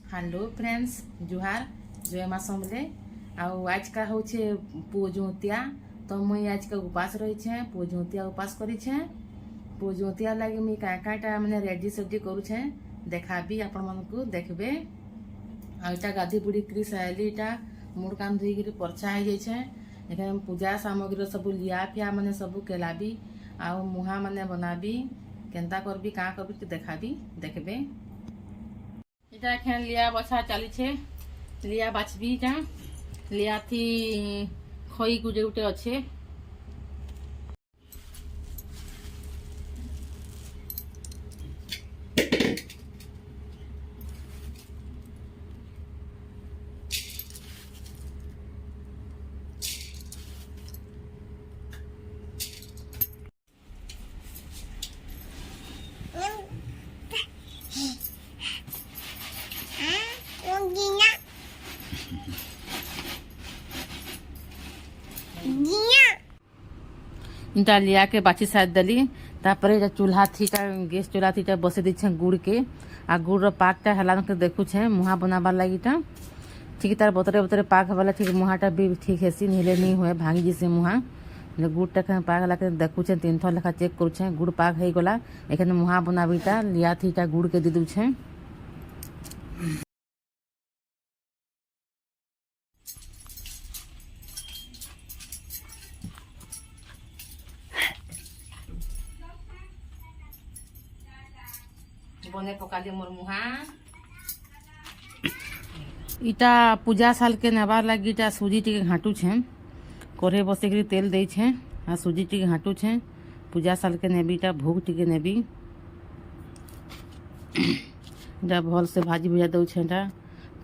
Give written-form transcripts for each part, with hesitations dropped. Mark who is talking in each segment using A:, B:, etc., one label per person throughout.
A: Hello friends जुहार जय माँ समले आज का हूँ पुजुतिया तो मुई आज का उपास रही पुजुतिया उपास करी पुजुतिया लगे मुई क्या मैंने रेडी सेडी करुछे देखाबी आपण मन को देखबे आटा गाधी बुड़ी कर साइली मुड़ कान धोईक परछा हो जाए पूजा सामग्री सब लिया फिया मैंने सब केलाबी आउ मुहा मैंने बनाबी केन्ता करबी क्या करबी देखाबी देखबे इटा एखन लिया बछा चली छे लिया बाछबी इटा लिया थी खई गुटे गुटे अच्छे इटा लिया के बाची साइड दली तापर चूल्हा थी गैस चूल्हा थी बसे दी गुड़ के आ गुड़ पाकटा हला देखु मुहा बनाबार लगी ठीक तार बतरे बतरे पाक हवाला ठीक मुहाटा भी ठीक हेसी नीले नहीं हुए भांगी जैसे मुहा गुड़टा पाक हला देखुचे 3 थर लेखा चेक करुचे गुड़ पाक हो गला एखन मुहा बनाबीटा लिया थी गुड़ के दे दूचे बने पकाली मोर मुहा इटा पूजा साल के नेबार लगी इटा सूजी टी घाटू छे कढ़े बसे तेल दे छे आ सूजी टी घाटू छे पूजा साल के नेबी इटा भोग टी नेबी इटा भल से भाजी भुजा दौ छे इटा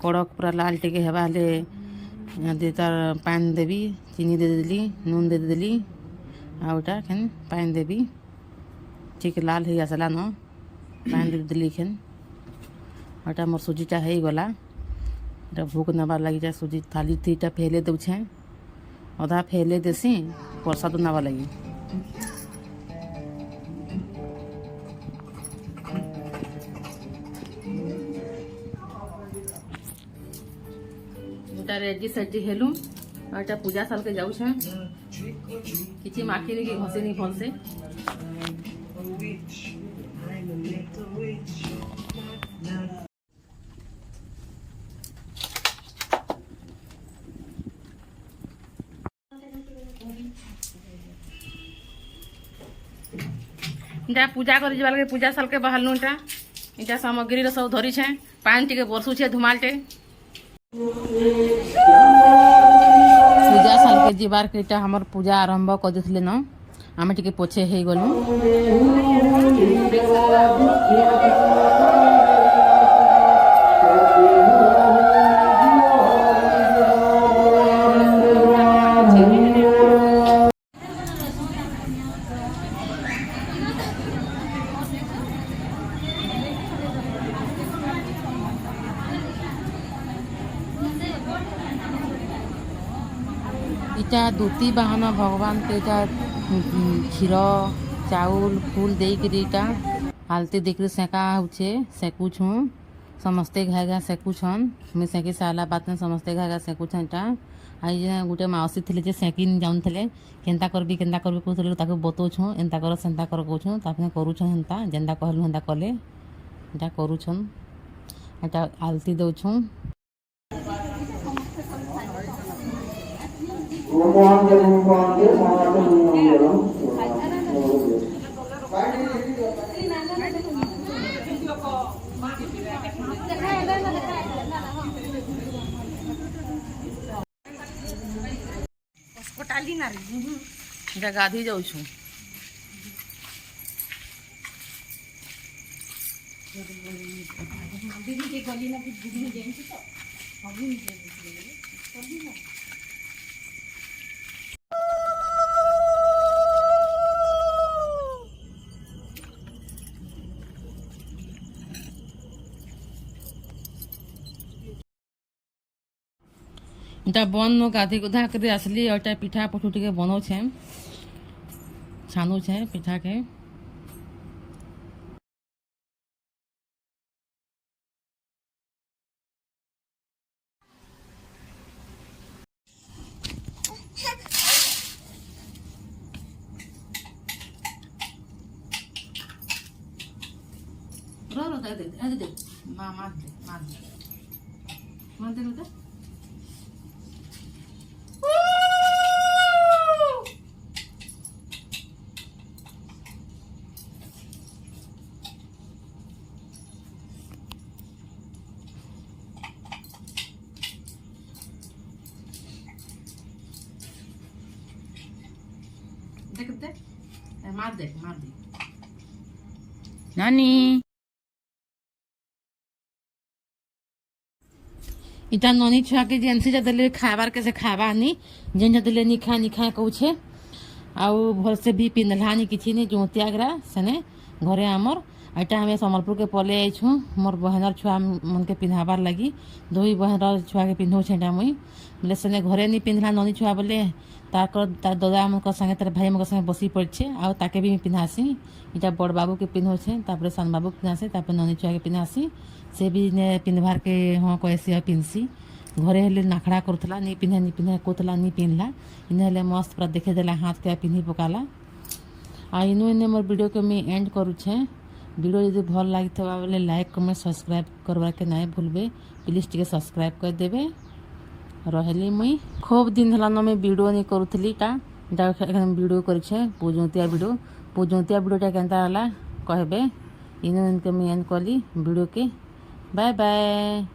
A: कड़क पूरा लाल टी हेबा दे तार पान देवी चीनी दे देली नून दे देली आउटा एखन पान देवी ठीक लाल हो आसला न पान दे देली एखन आटा मोर सूजीटा हो गला इटा भूख नबार लगी सूजी थाली थी फेले दूचे अधा फेले देसी प्रसाद नवा लगी रेडी सेडी हेलु आटा पूजा साल के जाऊ किसी माखी नहीं कि घसे नहीं भल से इटा पूजा कर लगे पूजा साल के बाहर इटा इटा सामग्री सब धरी छे पान टी बरसु छे धुमालटे पूजा साल के जीवार के इटा हमर पूजा आरंभ कर देथिले न आमे टिके पोछे हे गलु इटा दूती बाहन भगवान के इटा क्षीर चाउल फूल देकर इटा आलती देकर सेका होचे सेकुछु समस्ते घाए घा सेकुछन मुझे सेकी सारा बात में समस्ते घाए घा सेकुछन इटा आई गोटे माउसी थे जे सेकी जाऊन थे केन्ता करबी कहते ताको बतौछु एंता कर सेन्ता कर कहूँ तापर करुछन हेन्ता जेन्ता कहलु हेन्ता कले इटा करुछन इटा आलती दौछु गाधी जाऊँ इटा बन गाधी गुधा कर आसली और पिठा पठू टे बनाऊ छानू पिठा के दे मार दे बेटा देख मार दे नानी इटा ननी छुआ के जेनसी जदले खाबार के से खाबा नी जेन जदले नी खा कहूछे आउ भल से भी पिंधलानी किछि नी जोतियागरा सने घरे हमर एटा हमें सम्बलपुर के पले आइछु मोर बहनर छुआ मन के पिन्हाबार लगी दोई बहनर छुआ के पिन्हो छेटा मुई बोले सने घरे नी पिन्धला ननी छुआ बोले तार दादा मन संगे तार भाई मन संगे बसी पड़छे आ ताके भी पिन्हासी इटा बड़ बाबू के पिन्हो छे तापर सान बाबू के पिन्हासी तापर ननी छुआ के पिन्हासी से भी ने पिन्हबार के हाँ कहसी पिन्हसी घरे हेले नाखड़ा करथला नी पिन्हे कोतला नी पिन्हला इने हेले मस्त पूरा देखे देला हाथ के पिन्ही पकाला आ इने मोर वीडियो के मैं एंड करूछे वीडियो यदि भल लागिथबा बोले लाइक कमेंट सब्सक्राइब करवा के नहीं भूलबे प्लीज टिके सब्सक्राइब कर देबे रहली मुई खूब दिन हला न मैं वीडियो नहीं करूथली ता वीडियो करछे पूजोतिया वीडियोटा केनता हला कहबे इने मैं एंड कली वीडियो के बाय बाय।